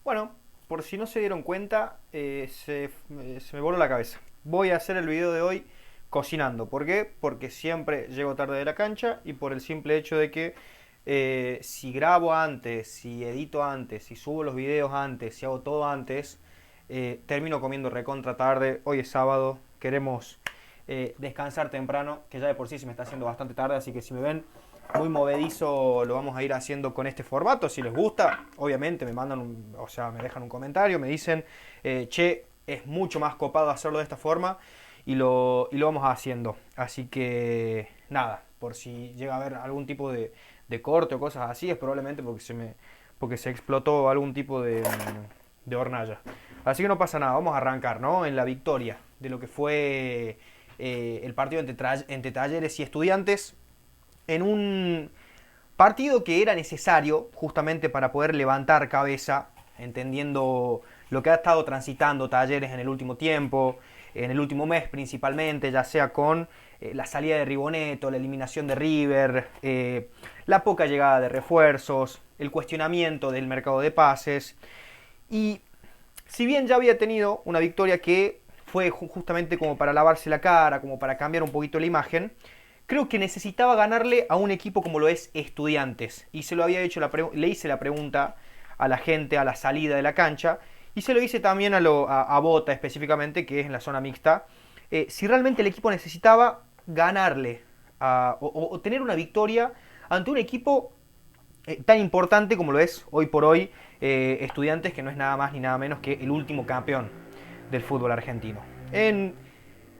Bueno, por si no se dieron cuenta, se me voló la cabeza. Voy a hacer el video de hoy cocinando. ¿Por qué? Porque siempre llego tarde de la cancha y por el simple hecho de que si grabo antes, si edito antes, si subo los videos antes, si hago todo antes, termino comiendo recontra tarde. Hoy es sábado, queremos descansar temprano, que ya de por sí se me está haciendo bastante tarde, así que si me ven muy movedizo lo vamos a ir haciendo con este formato. Si les gusta, obviamente me mandan o sea, me dejan un comentario, me dicen, che, es mucho más copado hacerlo de esta forma y lo vamos haciendo. Así que nada, por si llega a haber algún tipo de corte o cosas así, es probablemente porque se explotó algún tipo de hornalla. Así que no pasa nada, vamos a arrancar, ¿no? En la victoria de lo que fue el partido entre Talleres y Estudiantes, en un partido que era necesario justamente para poder levantar cabeza, entendiendo lo que ha estado transitando Talleres en el último tiempo, en el último mes principalmente, ya sea con la salida de Riboneto, la eliminación de River, la poca llegada de refuerzos, el cuestionamiento del mercado de pases. Y si bien ya había tenido una victoria que fue justamente como para lavarse la cara, como para cambiar un poquito la imagen, creo que necesitaba ganarle a un equipo como lo es Estudiantes. Y se lo había hecho, le hice la pregunta a la gente a la salida de la cancha. Y se lo hice también a Bota específicamente, que es en la zona mixta. Si realmente el equipo necesitaba ganarle o tener una victoria ante un equipo tan importante como lo es hoy por hoy Estudiantes, que no es nada más ni nada menos que el último campeón del fútbol argentino. En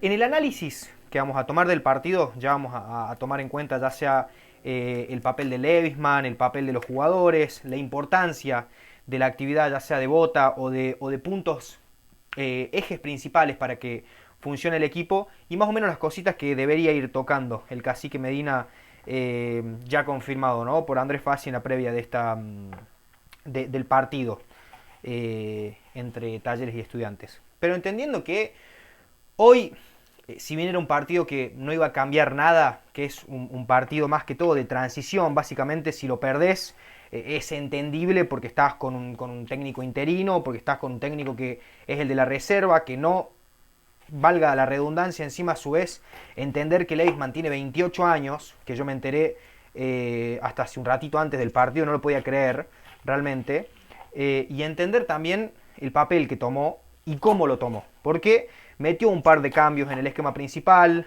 el análisis que vamos a tomar del partido, ya vamos a tomar en cuenta ya sea el papel de Lewisman, el papel de los jugadores, la importancia de la actividad ya sea de Bota o de puntos, ejes principales para que funcione el equipo y más o menos las cositas que debería ir tocando el cacique Medina, ya confirmado, ¿no? Por Andrés Fassi en la previa de del partido entre Talleres y Estudiantes. Pero entendiendo que hoy, si bien era un partido que no iba a cambiar nada, que es un partido más que todo de transición, básicamente si lo perdés es entendible porque estás con un técnico interino, porque estás con un técnico que es el de la reserva, que no, valga la redundancia encima a su vez, entender que Leisman tiene 28 años, que yo me enteré hasta hace un ratito antes del partido, no lo podía creer realmente, y entender también el papel que tomó y cómo lo tomó, porque metió un par de cambios en el esquema principal,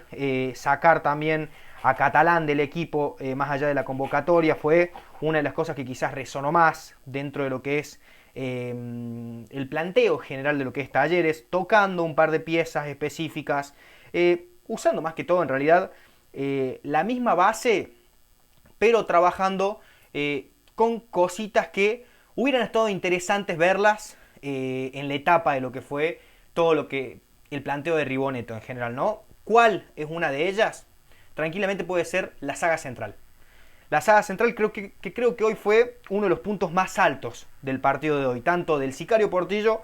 sacar también a Catalán del equipo más allá de la convocatoria fue una de las cosas que quizás resonó más dentro de lo que es el planteo general de lo que es Talleres, tocando un par de piezas específicas, usando más que todo en realidad la misma base, pero trabajando con cositas que hubieran estado interesantes verlas en la etapa de lo que fue todo lo que el planteo de Riboneto en general, ¿no? ¿Cuál es una de ellas? Tranquilamente puede ser la saga central. La saga central creo que hoy fue uno de los puntos más altos del partido de hoy, tanto del Sicario Portillo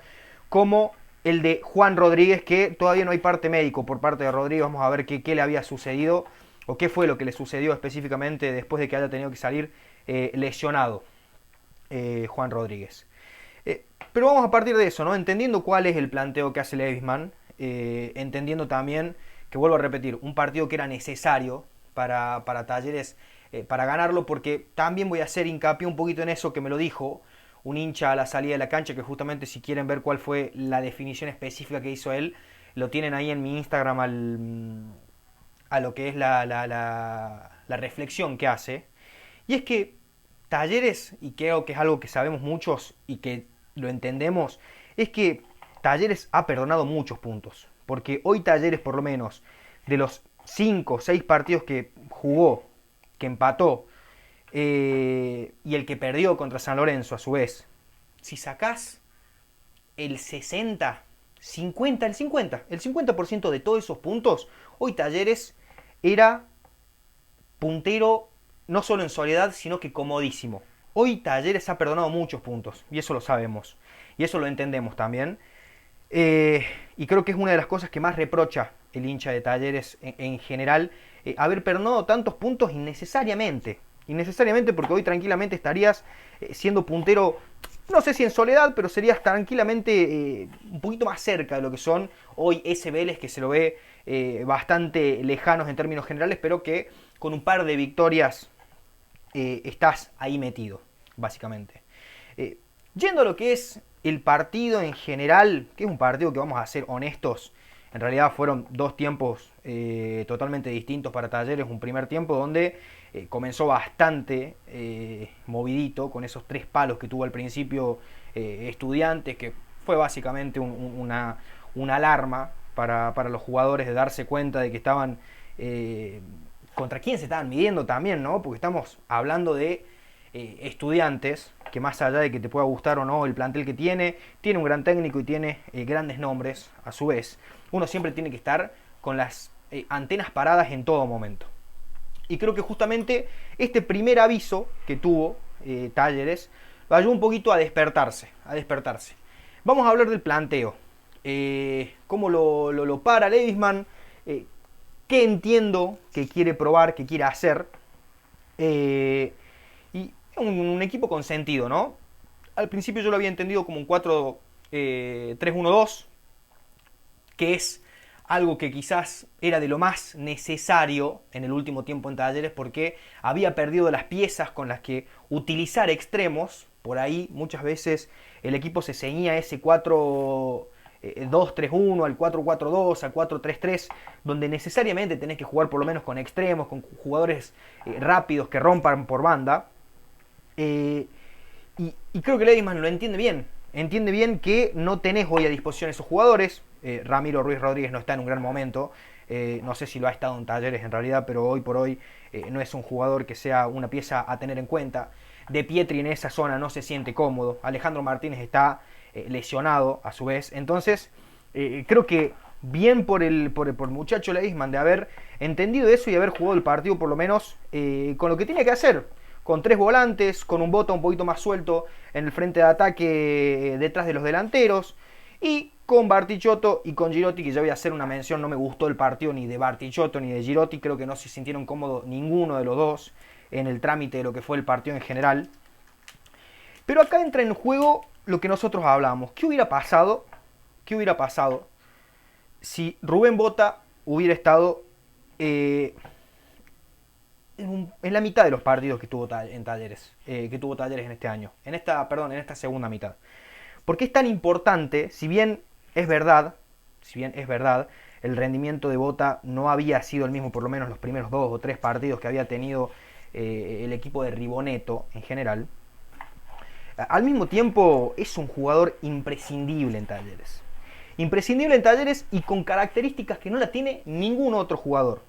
como el de Juan Rodríguez, que todavía no hay parte médico por parte de Rodríguez. Vamos a ver qué le había sucedido o qué fue lo que le sucedió específicamente después de que haya tenido que salir lesionado Juan Rodríguez. Pero vamos a partir de eso, ¿no? Entendiendo cuál es el planteo que hace Levisman, entendiendo también que, vuelvo a repetir, un partido que era necesario para Talleres, para ganarlo, porque también voy a hacer hincapié un poquito en eso que me lo dijo un hincha a la salida de la cancha, que justamente si quieren ver cuál fue la definición específica que hizo él, lo tienen ahí en mi Instagram a lo que es la reflexión que hace. Y es que Talleres, y creo que es algo que sabemos muchos y que lo entendemos, es que Talleres ha perdonado muchos puntos. Porque hoy Talleres, por lo menos, de los 5 o 6 partidos que jugó, que empató, y el que perdió contra San Lorenzo a su vez, si sacás el 60, 50, el 50% de todos esos puntos, hoy Talleres era puntero no solo en soledad, sino que comodísimo. Hoy Talleres ha perdonado muchos puntos, y eso lo sabemos, y eso lo entendemos también. Y creo que es una de las cosas que más reprocha el hincha de Talleres en general, haber perdonado tantos puntos innecesariamente. Innecesariamente porque hoy tranquilamente estarías siendo puntero no sé si en soledad, pero sería tranquilamente un poquito más cerca de lo que son hoy ese Vélez que se lo ve bastante lejanos en términos generales, pero que con un par de victorias estás ahí metido, básicamente. Eh, Yendo a lo que es el partido en general, que es un partido que vamos a ser honestos, en realidad fueron dos tiempos totalmente distintos para Talleres. Un primer tiempo donde comenzó bastante movidito, con esos tres palos que tuvo al principio Estudiantes, que fue básicamente una alarma para los jugadores de darse cuenta de que estaban contra quién se estaban midiendo también, ¿no? Porque estamos hablando de Estudiantes, que más allá de que te pueda gustar o no el plantel que tiene un gran técnico y tiene grandes nombres a su vez. Uno siempre tiene que estar con las antenas paradas en todo momento. Y creo que justamente este primer aviso que tuvo Talleres lo ayudó un poquito a despertarse, Vamos a hablar del planteo. Cómo lo para Levisman, qué entiendo que quiere probar, que quiere hacer. Y un equipo con sentido, ¿no? Al principio yo lo había entendido como un 4-3-1-2, que es algo que quizás era de lo más necesario en el último tiempo en Talleres, porque había perdido las piezas con las que utilizar extremos. Por ahí muchas veces el equipo se ceñía a ese 4-2-3-1, al 4-4-2, al 4-3-3, donde necesariamente tenés que jugar por lo menos con extremos, con jugadores rápidos que rompan por banda. Y creo que Levisman lo entiende bien. Entiende bien que no tenés hoy a disposición esos jugadores. Ramiro Ruiz Rodríguez no está en un gran momento. No sé si lo ha estado en Talleres en realidad, pero hoy por hoy no es un jugador que sea una pieza a tener en cuenta. De Pietri en esa zona no se siente cómodo. Alejandro Martínez está lesionado a su vez. Entonces, creo que bien por el muchacho Levisman de haber entendido eso y haber jugado el partido por lo menos con lo que tenía que hacer. Con tres volantes, con un Bota un poquito más suelto en el frente de ataque detrás de los delanteros. Y con Bartichotto y con Girotti, que ya voy a hacer una mención, no me gustó el partido ni de Bartichotto ni de Girotti. Creo que no se sintieron cómodos ninguno de los dos en el trámite de lo que fue el partido en general. Pero acá entra en juego lo que nosotros hablamos. ¿Qué hubiera pasado? ¿Qué hubiera pasado si Rubén Bota hubiera estado en la mitad de los partidos que tuvo en Talleres, que tuvo Talleres en este año, en esta segunda mitad? Porque es tan importante, si bien es verdad, el rendimiento de Bota no había sido el mismo por lo menos los primeros 2 o 3 partidos que había tenido el equipo de Ribonetto en general. Al mismo tiempo es un jugador imprescindible en Talleres. Imprescindible en Talleres y con características que no la tiene ningún otro jugador.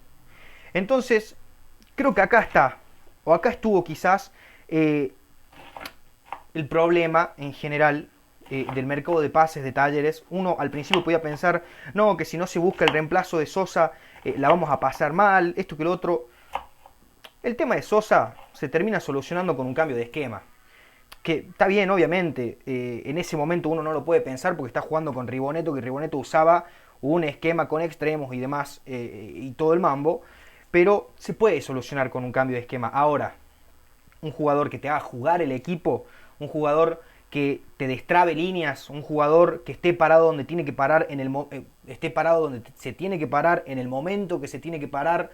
Entonces, creo que acá está, o acá estuvo quizás el problema en general del mercado de pases de Talleres. Uno al principio podía pensar, no, que si no se busca el reemplazo de Sosa, la vamos a pasar mal, esto que lo otro. El tema de Sosa se termina solucionando con un cambio de esquema. Que está bien, obviamente, en ese momento uno no lo puede pensar porque está jugando con Ribonetto, que Ribonetto usaba un esquema con extremos y demás, y todo el mambo. Pero se puede solucionar con un cambio de esquema. Ahora, un jugador que te haga jugar el equipo, un jugador que te destrabe líneas, un jugador que esté parado donde tiene que parar esté parado donde se tiene que parar en el momento que se tiene que parar,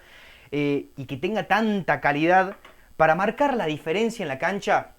y que tenga tanta calidad para marcar la diferencia en la cancha,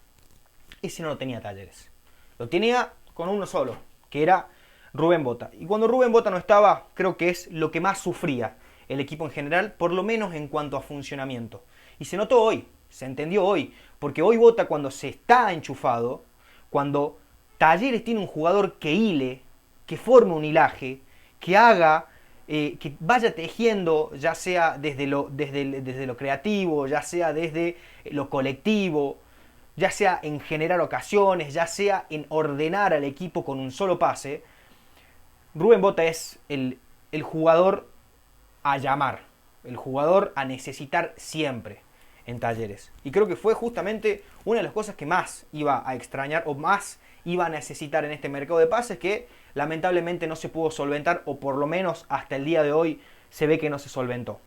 ese no lo tenía Talleres. Lo tenía con uno solo, que era Rubén Bota. Y cuando Rubén Bota no estaba, creo que es lo que más sufría el equipo en general, por lo menos en cuanto a funcionamiento. Y se notó hoy, se entendió hoy, porque hoy Bota, cuando se está enchufado, cuando Talleres tiene un jugador que hile, que forme un hilaje, que haga, que vaya tejiendo, ya sea desde lo creativo, ya sea desde lo colectivo, ya sea en generar ocasiones, ya sea en ordenar al equipo con un solo pase. Rubén Bota es el jugador a llamar, el jugador a necesitar siempre en Talleres. Y creo que fue justamente una de las cosas que más iba a extrañar o más iba a necesitar en este mercado de pases, que lamentablemente no se pudo solventar, o por lo menos hasta el día de hoy se ve que no se solventó.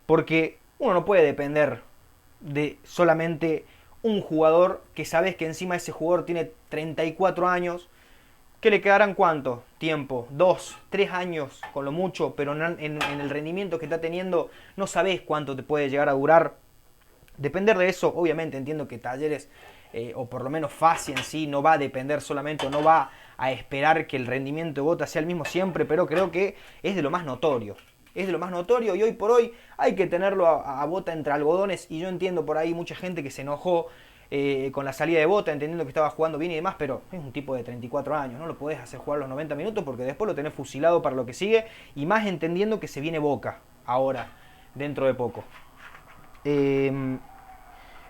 Porque uno no puede depender de solamente un jugador que sabes que encima ese jugador tiene 34 años, que le quedarán cuánto tiempo, 2, 3 años con lo mucho, pero en el rendimiento que está teniendo no sabes cuánto te puede llegar a durar. Depender de eso, obviamente entiendo que Talleres, o por lo menos Fassi en sí, no va a depender solamente, o no va a esperar que el rendimiento de Bota sea el mismo siempre, pero creo que es de lo más notorio. Es de lo más notorio y hoy por hoy hay que tenerlo a Bota entre algodones. Y yo entiendo por ahí mucha gente que se enojó con la salida de Bota, entendiendo que estaba jugando bien y demás, pero es un tipo de 34 años, no lo podés hacer jugar los 90 minutos porque después lo tenés fusilado para lo que sigue, y más entendiendo que se viene Boca ahora, dentro de poco.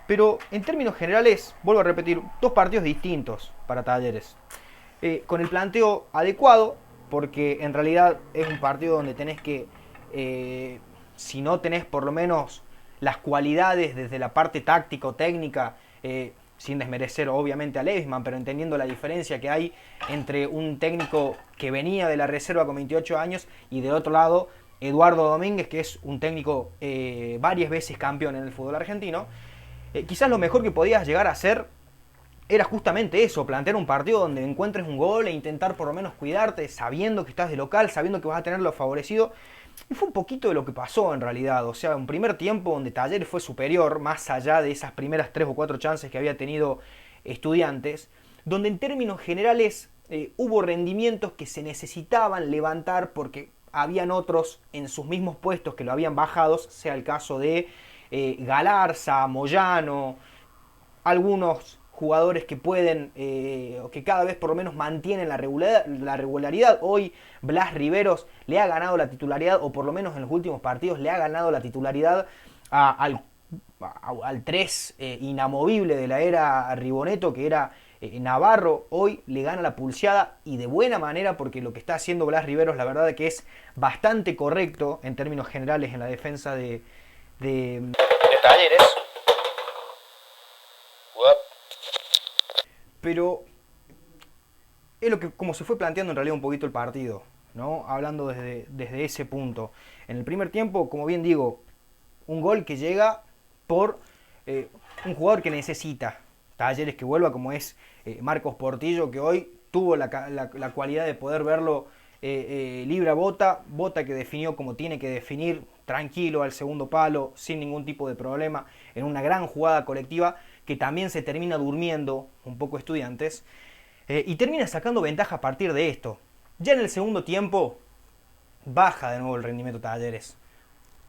Pero en términos generales, vuelvo a repetir, dos partidos distintos para Talleres. Con el planteo adecuado, porque en realidad es un partido donde tenés que, si no tenés por lo menos las cualidades desde la parte táctica o técnica, sin desmerecer obviamente a Leisman, pero entendiendo la diferencia que hay entre un técnico que venía de la reserva con 28 años y del otro lado Eduardo Domínguez, que es un técnico varias veces campeón en el fútbol argentino. Quizás lo mejor que podías llegar a hacer era justamente eso, plantear un partido donde encuentres un gol e intentar por lo menos cuidarte, sabiendo que estás de local, sabiendo que vas a tenerlo favorecido. Y fue un poquito de lo que pasó en realidad. O sea, un primer tiempo donde Talleres fue superior, más allá de esas primeras 3 o 4 chances que había tenido Estudiantes, donde en términos generales hubo rendimientos que se necesitaban levantar porque habían otros en sus mismos puestos que lo habían bajado, sea el caso de Galarza, Moyano, algunos jugadores que pueden, o que cada vez por lo menos mantienen la regularidad. Hoy Blas Riveros le ha ganado la titularidad, o por lo menos en los últimos partidos le ha ganado la titularidad al 3 inamovible de la era Riboneto, que era Navarro. Hoy le gana la pulseada y de buena manera, porque lo que está haciendo Blas Riveros la verdad es que es bastante correcto en términos generales en la defensa de Talleres. Pero es lo que, como se fue planteando en realidad un poquito el partido, ¿no? Hablando desde ese punto. En el primer tiempo, como bien digo, un gol que llega por un jugador que necesita Talleres que vuelva, como es Marcos Portillo, que hoy tuvo la cualidad de poder verlo libre a Bota que definió como tiene que definir, tranquilo al segundo palo, sin ningún tipo de problema, en una gran jugada colectiva que también se termina durmiendo un poco Estudiantes, y termina sacando ventaja a partir de esto. Ya en el segundo tiempo baja de nuevo el rendimiento Talleres.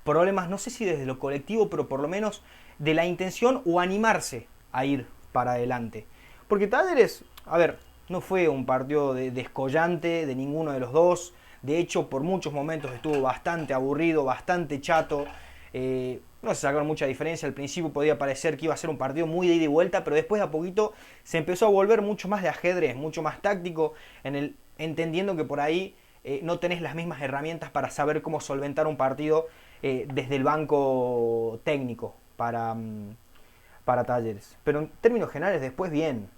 Problemas, no sé si desde lo colectivo, pero por lo menos de la intención o animarse a ir para adelante. Porque Talleres, a ver, no fue un partido descollante de ninguno de los dos. De hecho, por muchos momentos estuvo bastante aburrido, bastante chato. No se sacaron mucha diferencia. Al principio podía parecer que iba a ser un partido muy de ida y vuelta, pero después de a poquito se empezó a volver mucho más de ajedrez, mucho más táctico, entendiendo que por ahí no tenés las mismas herramientas para saber cómo solventar un partido desde el banco técnico para Talleres. Pero en términos generales después bien,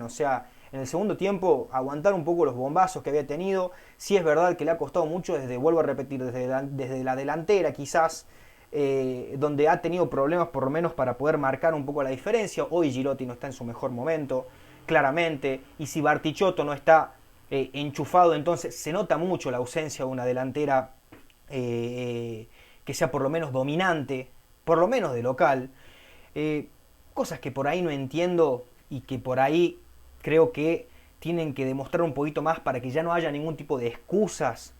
o sea, en el segundo tiempo aguantar un poco los bombazos que había tenido. Sí es verdad que le ha costado mucho, vuelvo a repetir, desde la delantera quizás, donde ha tenido problemas por lo menos para poder marcar un poco la diferencia. Hoy Girotti no está en su mejor momento, claramente, y si Bartichotto no está enchufado, entonces se nota mucho la ausencia de una delantera que sea por lo menos dominante, por lo menos de local. Cosas que por ahí no entiendo y que por ahí creo que tienen que demostrar un poquito más para que ya no haya ningún tipo de excusas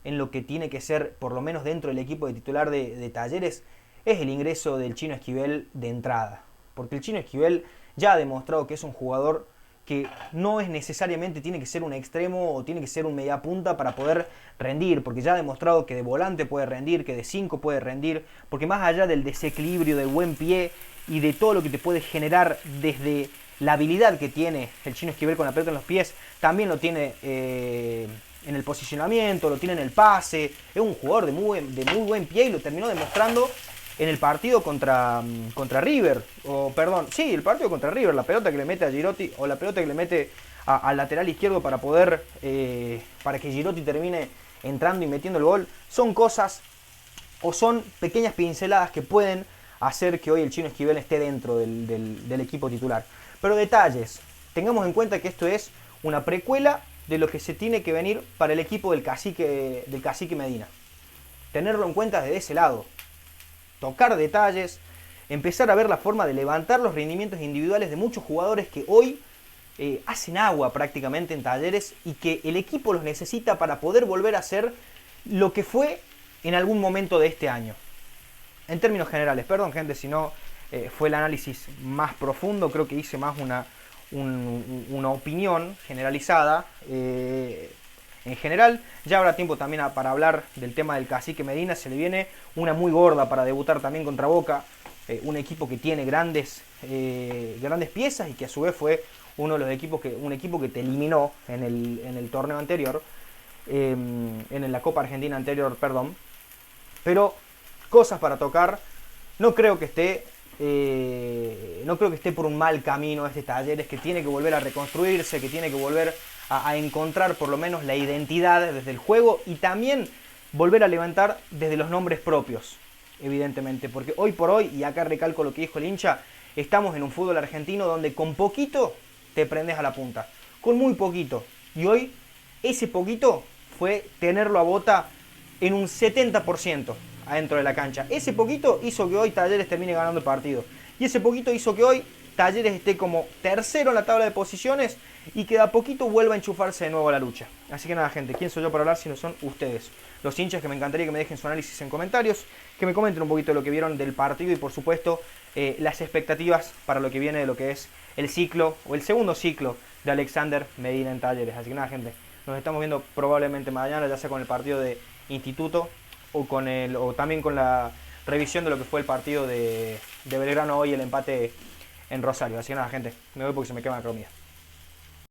en lo que tiene que ser, por lo menos dentro del equipo de titular de Talleres, es el ingreso del Chino Esquivel de entrada. Porque el Chino Esquivel ya ha demostrado que es un jugador que no es necesariamente tiene que ser un extremo o tiene que ser un mediapunta para poder rendir, porque ya ha demostrado que de volante puede rendir, que de 5 puede rendir, porque más allá del desequilibrio, del buen pie y de todo lo que te puede generar desde la habilidad que tiene el Chino Esquivel con la pelota en los pies, también lo tiene en el posicionamiento, lo tiene en el pase. Es un jugador de muy buen pie y lo terminó demostrando en el partido contra River, el partido contra River, la pelota que le mete a Girotti, o la pelota que le mete al lateral izquierdo para que Girotti termine entrando y metiendo el gol. Son cosas o son pequeñas pinceladas que pueden hacer que hoy el Chino Esquivel esté dentro del equipo titular. Pero detalles, tengamos en cuenta que esto es una precuela de lo que se tiene que venir para el equipo del cacique Medina. Tenerlo en cuenta desde ese lado. Tocar detalles, empezar a ver la forma de levantar los rendimientos individuales de muchos jugadores que hoy hacen agua prácticamente en Talleres y que el equipo los necesita para poder volver a ser lo que fue en algún momento de este año. En términos generales, perdón gente si no fue el análisis más profundo, creo que hice más una opinión generalizada. En general, ya habrá tiempo también para hablar del tema del cacique Medina. Se le viene una muy gorda para debutar también contra Boca, un equipo que tiene grandes piezas y que a su vez fue un equipo que te eliminó en el torneo anterior, en la Copa Argentina anterior, perdón. Pero cosas para tocar. No creo que esté por un mal camino este Talleres, que tiene que volver a reconstruirse, que tiene que volver a encontrar por lo menos la identidad desde el juego y también volver a levantar desde los nombres propios, evidentemente, porque hoy por hoy, y acá recalco lo que dijo el hincha, estamos en un fútbol argentino donde con poquito te prendes a la punta, con muy poquito, y hoy ese poquito fue tenerlo a Bota en un 70% adentro de la cancha. Ese poquito hizo que hoy Talleres termine ganando el partido. Y ese poquito hizo que hoy Talleres esté como tercero en la tabla de posiciones y que de a poquito vuelva a enchufarse de nuevo a la lucha. Así que nada gente, ¿quién soy yo para hablar si no son ustedes? Los hinchas, que me encantaría que me dejen su análisis en comentarios, que me comenten un poquito de lo que vieron del partido y por supuesto las expectativas para lo que viene de lo que es el ciclo o el segundo ciclo de Alexander Medina en Talleres. Así que nada gente, nos estamos viendo probablemente mañana, ya sea con el partido de Instituto o también con la revisión de lo que fue el partido de Belgrano hoy, el empate en Rosario. Así que nada gente, me voy porque se me quema la comida.